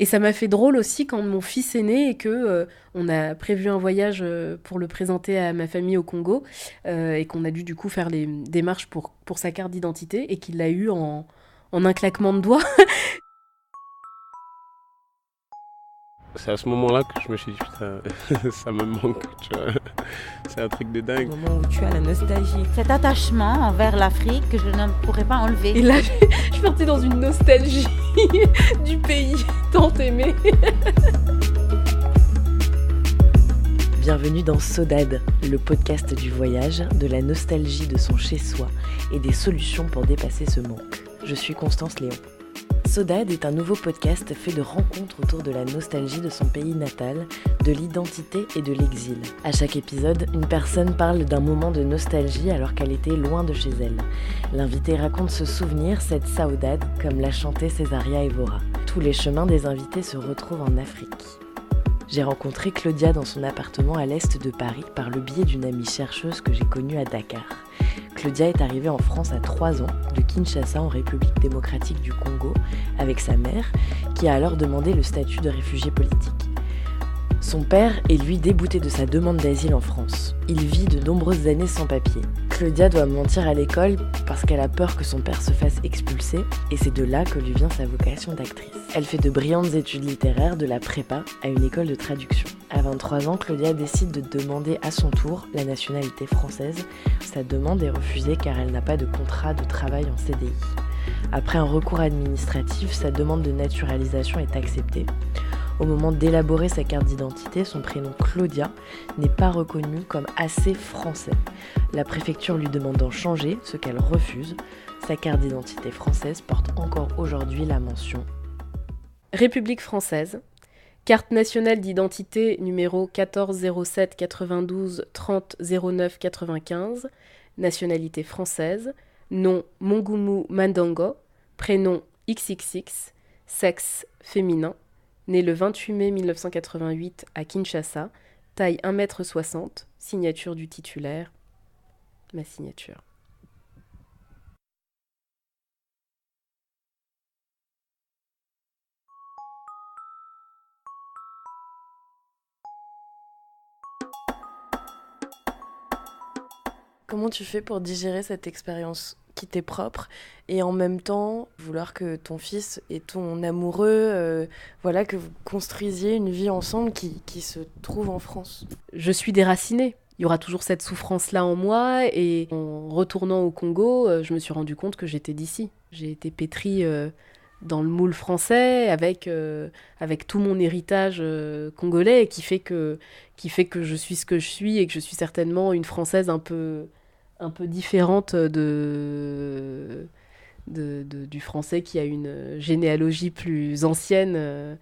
Et ça m'a fait drôle aussi quand mon fils est né et que on a prévu un voyage pour le présenter à ma famille au Congo et qu'on a dû du coup faire les démarches pour sa carte d'identité et qu'il l'a eu en un claquement de doigts. C'est à ce moment-là que je me suis dit, putain, ça me manque, tu vois. C'est un truc de Au dingue. moment où tu as la nostalgie. Cet attachement envers l'Afrique que je ne pourrais pas enlever. Et là, je suis partie dans une nostalgie du pays tant aimé. Bienvenue dans Sodade, le podcast du voyage, de la nostalgie de son chez-soi et des solutions pour dépasser ce manque. Je suis Constance Léon. Sodade est un nouveau podcast fait de rencontres autour de la nostalgie de son pays natal, de l'identité et de l'exil. À chaque épisode, une personne parle d'un moment de nostalgie alors qu'elle était loin de chez elle. L'invité raconte ce souvenir, cette saudade, comme l'a chanté Césaria Evora. Tous les chemins des invités se retrouvent en Afrique. J'ai rencontré Claudia dans son appartement à l'est de Paris par le biais d'une amie chercheuse que j'ai connue à Dakar. Claudia est arrivée en France à 3 ans, de Kinshasa en République démocratique du Congo, avec sa mère, qui a alors demandé le statut de réfugié politique. Son père est lui débouté de sa demande d'asile en France. Il vit de nombreuses années sans papier. Claudia doit mentir à l'école parce qu'elle a peur que son père se fasse expulser, et c'est de là que lui vient sa vocation d'actrice. Elle fait de brillantes études littéraires, de la prépa à une école de traduction. À 23 ans, Claudia décide de demander à son tour la nationalité française. Sa demande est refusée car elle n'a pas de contrat de travail en CDI. Après un recours administratif, sa demande de naturalisation est acceptée. Au moment d'élaborer sa carte d'identité, son prénom Claudia n'est pas reconnu comme assez français. La préfecture lui demande d'en changer, ce qu'elle refuse. Sa carte d'identité française porte encore aujourd'hui la mention République française, carte nationale d'identité numéro 14 07 92 30 09 95, nationalité française, nom Mongumu Mandango, prénom XXX, sexe féminin, né le 28 mai 1988 à Kinshasa, taille 1,60 m, signature du titulaire, ma signature. Comment tu fais pour digérer cette expérience qui t'est propre et en même temps vouloir que ton fils et ton amoureux, que vous construisiez une vie ensemble qui se trouve en France? Je suis déracinée. Il y aura toujours cette souffrance-là en moi et en retournant au Congo, je me suis rendu compte que j'étais d'ici. J'ai été pétrie dans le moule français avec tout mon héritage congolais qui fait que je suis ce que je suis et que je suis certainement une Française un peu différente du français qui a une généalogie plus ancienne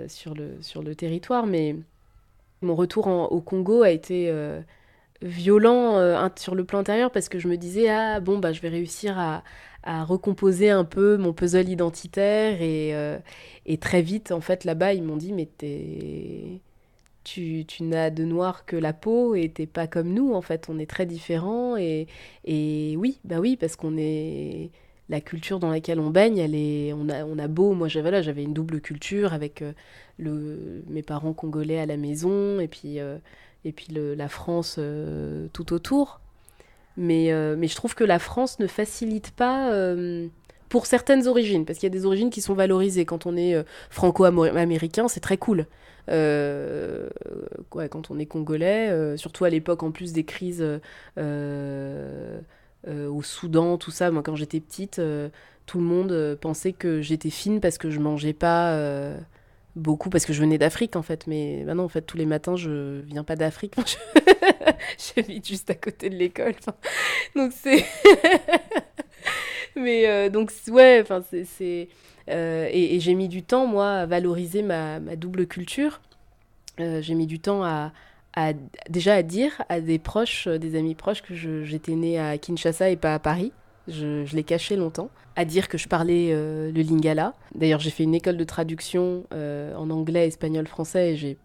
sur le territoire. Mais mon retour au Congo a été violent sur le plan intérieur parce que je me disais, je vais réussir à recomposer un peu mon puzzle identitaire et très vite, en fait, là-bas, ils m'ont dit, mais tu n'as de noir que la peau et t'es pas comme nous, en fait, on est très différents et oui, parce qu'on est la culture dans laquelle on baigne, on a beau, moi j'avais une double culture avec mes parents congolais à la maison et puis la France tout autour. Mais je trouve que la France ne facilite pas pour certaines origines, parce qu'il y a des origines qui sont valorisées. Quand on est franco-américain, c'est très cool. Quand on est congolais, surtout à l'époque en plus des crises au Soudan, tout ça, moi quand j'étais petite, tout le monde pensait que j'étais fine parce que je mangeais pas beaucoup, parce que je venais d'Afrique en fait, mais non, en fait tous les matins je viens pas d'Afrique, j'habite juste à côté de l'école, donc c'est... mais donc ouais, et j'ai mis du temps moi à valoriser ma double culture. J'ai mis du temps déjà à dire à des proches, des amis proches que j'étais née à Kinshasa et pas à Paris. Je l'ai caché longtemps. À dire que je parlais le lingala. D'ailleurs, j'ai fait une école de traduction en anglais, espagnol, français et j'ai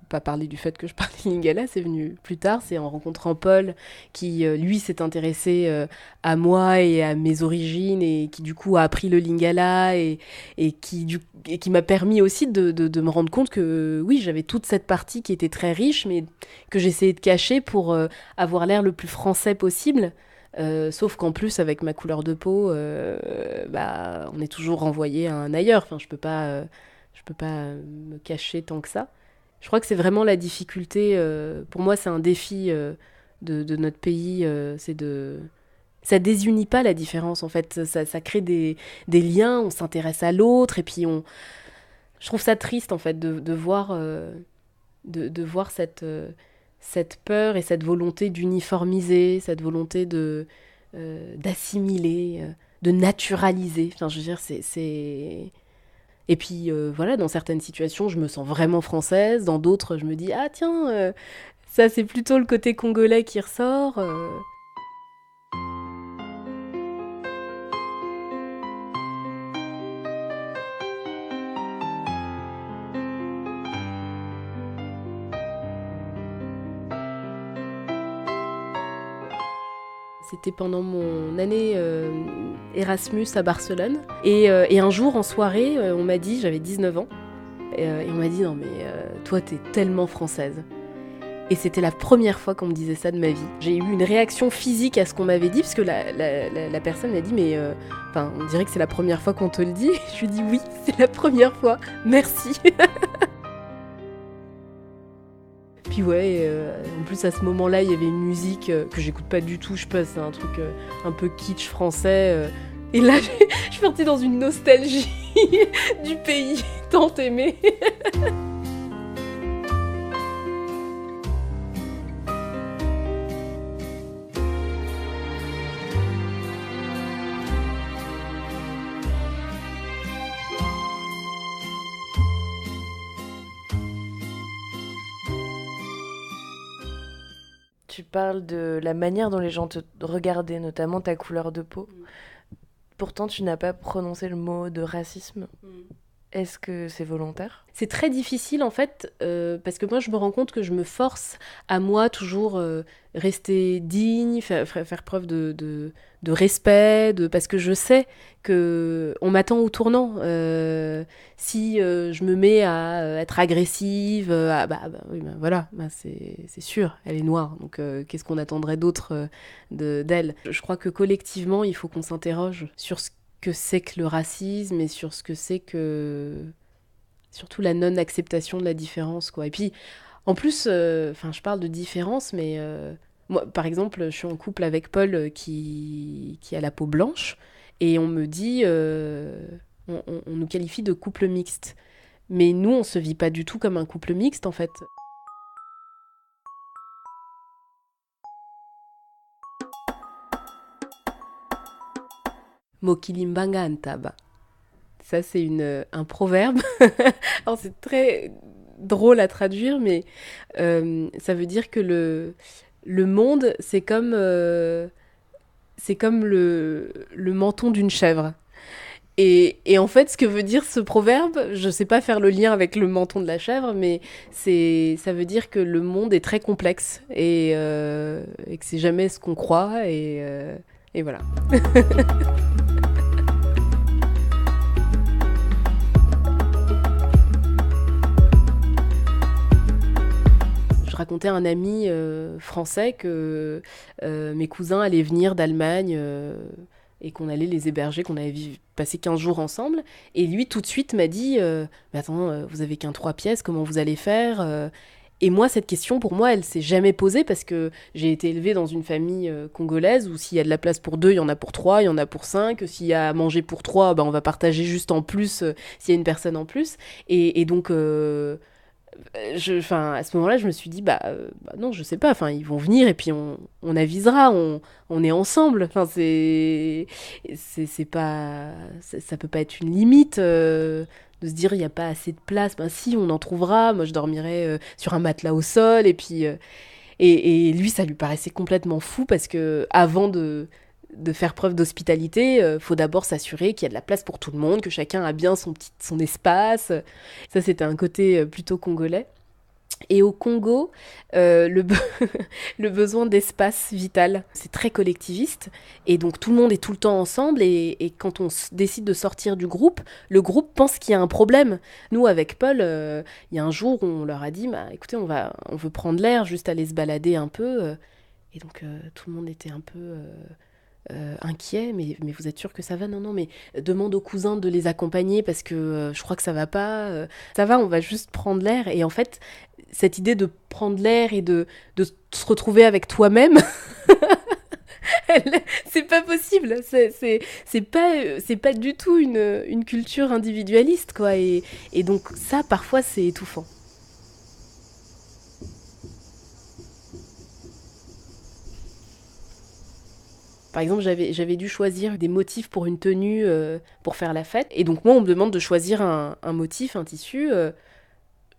pas parlé du fait que je parlais lingala, c'est venu plus tard, c'est en rencontrant Paul qui, lui, s'est intéressé à moi et à mes origines et qui, du coup, a appris le lingala et qui m'a permis aussi de me rendre compte que, oui, j'avais toute cette partie qui était très riche, mais que j'essayais de cacher pour avoir l'air le plus français possible. Sauf qu'en plus, avec ma couleur de peau, on est toujours renvoyé à un ailleurs. Enfin, je peux pas me cacher tant que ça. Je crois que c'est vraiment la difficulté. Pour moi, c'est un défi de notre pays. Ça désunit pas la différence, en fait. Ça crée des liens, on s'intéresse à l'autre, et puis je trouve ça triste, en fait, de voir cette peur et cette volonté d'uniformiser, cette volonté d'assimiler, de naturaliser. Enfin, je veux dire, c'est... Et puis, voilà, dans certaines situations, je me sens vraiment française. Dans d'autres, je me dis, ah tiens, ça, c'est plutôt le côté congolais qui ressort. C'était pendant mon année Erasmus à Barcelone. Et un jour, en soirée, on m'a dit, j'avais 19 ans, et on m'a dit, non mais toi, t'es tellement française. Et c'était la première fois qu'on me disait ça de ma vie. J'ai eu une réaction physique à ce qu'on m'avait dit, parce que la personne m'a dit, mais on dirait que c'est la première fois qu'on te le dit. Je lui ai dit, oui, c'est la première fois, merci. Puis ouais, en plus à ce moment-là, il y avait une musique que j'écoute pas du tout, je sais pas, c'est un truc un peu kitsch français. Et là, je suis partie dans une nostalgie du pays tant aimé. Tu parles de la manière dont les gens te regardaient, notamment ta couleur de peau. Pourtant, tu n'as pas prononcé le mot de racisme. Est-ce que c'est volontaire ? C'est très difficile en fait, parce que moi je me rends compte que je me force à moi toujours rester digne, faire preuve de respect, parce que je sais qu'on m'attend au tournant. Si je me mets à être agressive, voilà, c'est sûr, elle est noire, donc qu'est-ce qu'on attendrait d'autre d'elle ? Je crois que collectivement il faut qu'on s'interroge sur ce que c'est que le racisme et sur ce que c'est que... surtout la non-acceptation de la différence, quoi. Et puis, en plus, je parle de différence, mais moi, par exemple, je suis en couple avec Paul qui a la peau blanche, et on me dit... on nous qualifie de couple mixte. Mais nous, on se vit pas du tout comme un couple mixte, en fait. Mokilimbanga Antaba. Ça, c'est un proverbe. Alors, c'est très drôle à traduire, mais ça veut dire que le monde, c'est comme le menton d'une chèvre. Et en fait, ce que veut dire ce proverbe, je ne sais pas faire le lien avec le menton de la chèvre, mais ça veut dire que le monde est très complexe et que c'est jamais ce qu'on croit. Et voilà. Je racontais à un ami français que mes cousins allaient venir d'Allemagne et qu'on allait les héberger, qu'on allait passer 15 jours ensemble. Et lui, tout de suite, m'a dit « Mais attends, vous avez qu'un 3 pièces, comment vous allez faire ?» Et moi, cette question, pour moi, elle s'est jamais posée parce que j'ai été élevée dans une famille congolaise où s'il y a de la place pour 2, il y en a pour 3, il y en a pour 5. S'il y a à manger pour 3, on va partager juste en plus s'il y a une personne en plus. Et donc... à ce moment-là, je me suis dit, non, je sais pas, ils vont venir et puis on avisera, on est ensemble. C'est pas, ça peut pas être une limite de se dire, il n'y a pas assez de place. Si, on en trouvera. Moi, je dormirai sur un matelas au sol. Et puis, et lui, ça lui paraissait complètement fou parce que avant de faire preuve d'hospitalité, faut d'abord s'assurer qu'il y a de la place pour tout le monde, que chacun a bien son espace. Ça, c'était un côté plutôt congolais. Et au Congo, le besoin d'espace vital, c'est très collectiviste. Et donc tout le monde est tout le temps ensemble. Et quand décide de sortir du groupe, le groupe pense qu'il y a un problème. Nous, avec Paul, il y a un jour où on leur a dit, bah, écoutez, on veut prendre l'air, juste aller se balader un peu. Et donc tout le monde était un peu inquiet. Mais vous êtes sûr que ça va? Non, non, mais demande aux cousins de les accompagner parce que je crois que ça va pas. Ça va, on va juste prendre l'air. Et en fait, cette idée de prendre l'air et de se retrouver avec toi-même, c'est pas possible. C'est pas du tout une culture individualiste, quoi. Et donc ça, parfois, c'est étouffant. Par exemple, j'avais dû choisir des motifs pour une tenue pour faire la fête. Et donc moi, on me demande de choisir un motif, un tissu.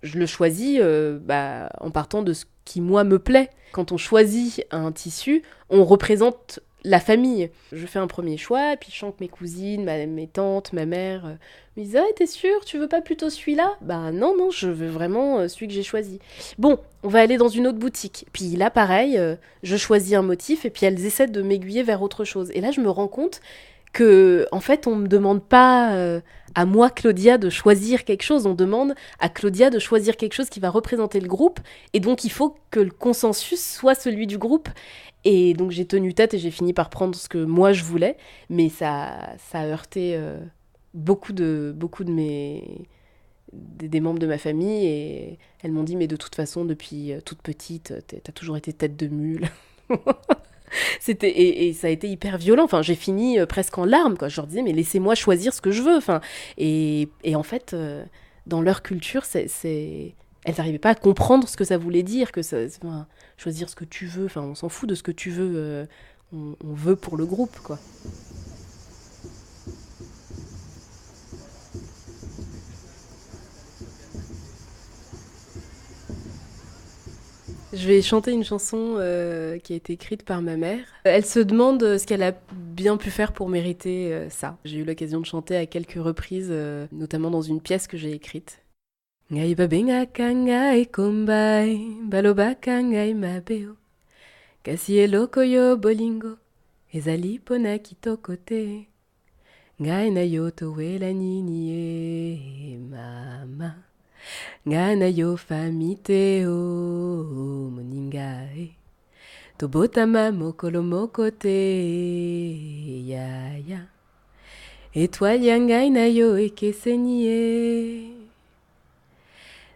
Je le choisis en partant de ce qui, moi, me plaît. Quand on choisit un tissu, on représente la famille. Je fais un premier choix, puis je sens que mes cousines, mes tantes, ma mère me disent « Ah, t'es sûre, tu veux pas plutôt celui-là ?» Bah non, non, je veux vraiment celui que j'ai choisi. Bon, on va aller dans une autre boutique. Puis là, pareil, je choisis un motif, et puis elles essaient de m'aiguiller vers autre chose. Et là, je me rends compte que, en fait, on me demande pas à moi, Claudia, de choisir quelque chose. On demande à Claudia de choisir quelque chose qui va représenter le groupe. Et donc, il faut que le consensus soit celui du groupe. Et donc, j'ai tenu tête et j'ai fini par prendre ce que moi, je voulais. Mais ça a heurté beaucoup de des membres de ma famille. Et elles m'ont dit, mais de toute façon, depuis toute petite, t'as toujours été tête de mule. Et ça a été hyper violent. Enfin, j'ai fini presque en larmes, quoi. Je leur disais, mais laissez-moi choisir ce que je veux. Enfin, et en fait, dans leur culture, elles n'arrivaient pas à comprendre ce que ça voulait dire, enfin, choisir ce que tu veux. Enfin, on s'en fout de ce que tu veux. On veut pour le groupe, quoi. Je vais chanter une chanson qui a été écrite par ma mère. Elle se demande ce qu'elle a bien pu faire pour mériter ça. J'ai eu l'occasion de chanter à quelques reprises, notamment dans une pièce que j'ai écrite. Ngai babenga ngai kombai, balobaka ngai mabeo. Kasi eloko yo bolingo, ezali pona kitoko te. Ngai na yo towela nini e mama. Ngana yo famite o moninga e tobotama mokolo moko te ya ya etwali ya ngai na yo ekeseni e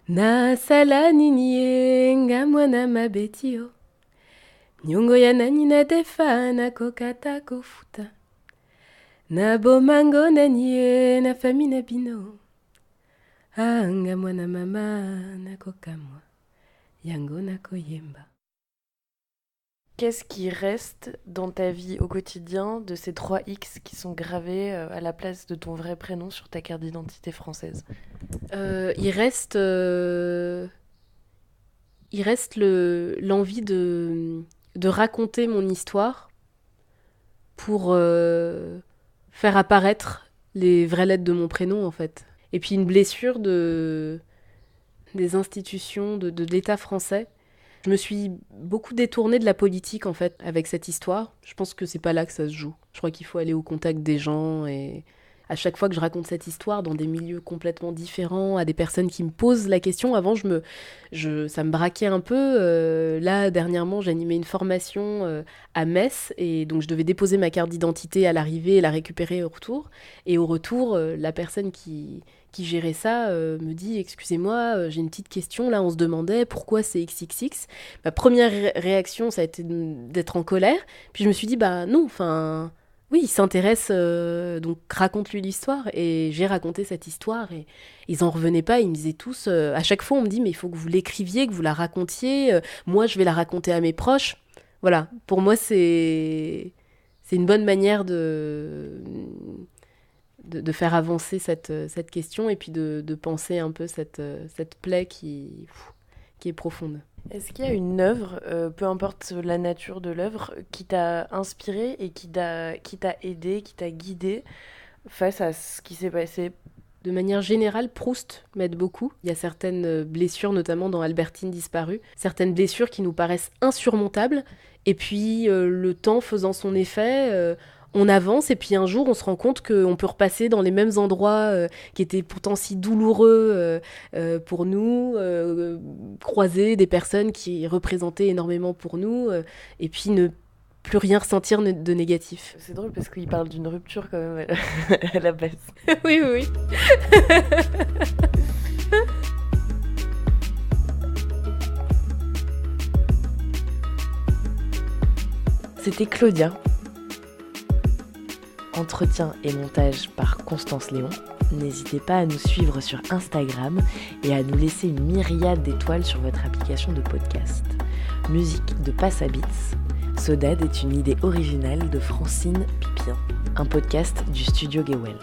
nasala nini e nga mwana mabeti o nyongo ya nani nadefa nakokata kofuta na bomango nani e na fami na bino. Anga mwana mama nakokamwa yango nakoyemba. Qu'est-ce qui reste dans ta vie au quotidien de ces 3 X qui sont gravés à la place de ton vrai prénom sur ta carte d'identité française? Il reste l'envie de raconter mon histoire pour faire apparaître les vraies lettres de mon prénom, en fait. Et puis une blessure des institutions, de l'État français. Je me suis beaucoup détournée de la politique, en fait, avec cette histoire. Je pense que c'est pas là que ça se joue. Je crois qu'il faut aller au contact des gens. Et à chaque fois que je raconte cette histoire dans des milieux complètement différents, à des personnes qui me posent la question, avant, ça me braquait un peu. Là, dernièrement, j'animais une formation à Metz. Et donc, je devais déposer ma carte d'identité à l'arrivée et la récupérer au retour. Et au retour, la personne qui gérait ça me dit « Excusez-moi, j'ai une petite question, là on se demandait pourquoi c'est XXX ?» Ma première réaction, ça a été d'être en colère, puis je me suis dit « Bah non, enfin, oui, il s'intéresse, donc raconte-lui l'histoire » et j'ai raconté cette histoire et ils en revenaient pas, ils me disaient tous, à chaque fois on me dit « Mais il faut que vous l'écriviez, que vous la racontiez, moi je vais la raconter à mes proches ». Voilà, pour moi c'est une bonne manière de faire avancer cette question et puis de penser un peu cette plaie qui est profonde. Est-ce qu'il y a une œuvre, peu importe la nature de l'œuvre, qui t'a inspiré et qui t'a aidé, qui t'a guidé face à ce qui s'est passé De manière générale, Proust m'aide beaucoup. Il y a certaines blessures, notamment dans Albertine disparue, certaines blessures qui nous paraissent insurmontables. Et puis, le temps faisant son effet, on avance et puis un jour, on se rend compte qu'on peut repasser dans les mêmes endroits qui étaient pourtant si douloureux pour nous, croiser des personnes qui représentaient énormément pour nous, et puis ne plus rien ressentir de négatif. C'est drôle parce qu'il parle d'une rupture quand même à la base. Oui, oui, oui. C'était Claudia. Entretien et montage par Constance Léon. N'hésitez pas à nous suivre sur Instagram et à nous laisser une myriade d'étoiles sur votre application de podcast. Musique de Passabits. Sodade est une idée originale de Francine Pipien, un podcast du studio Gewell.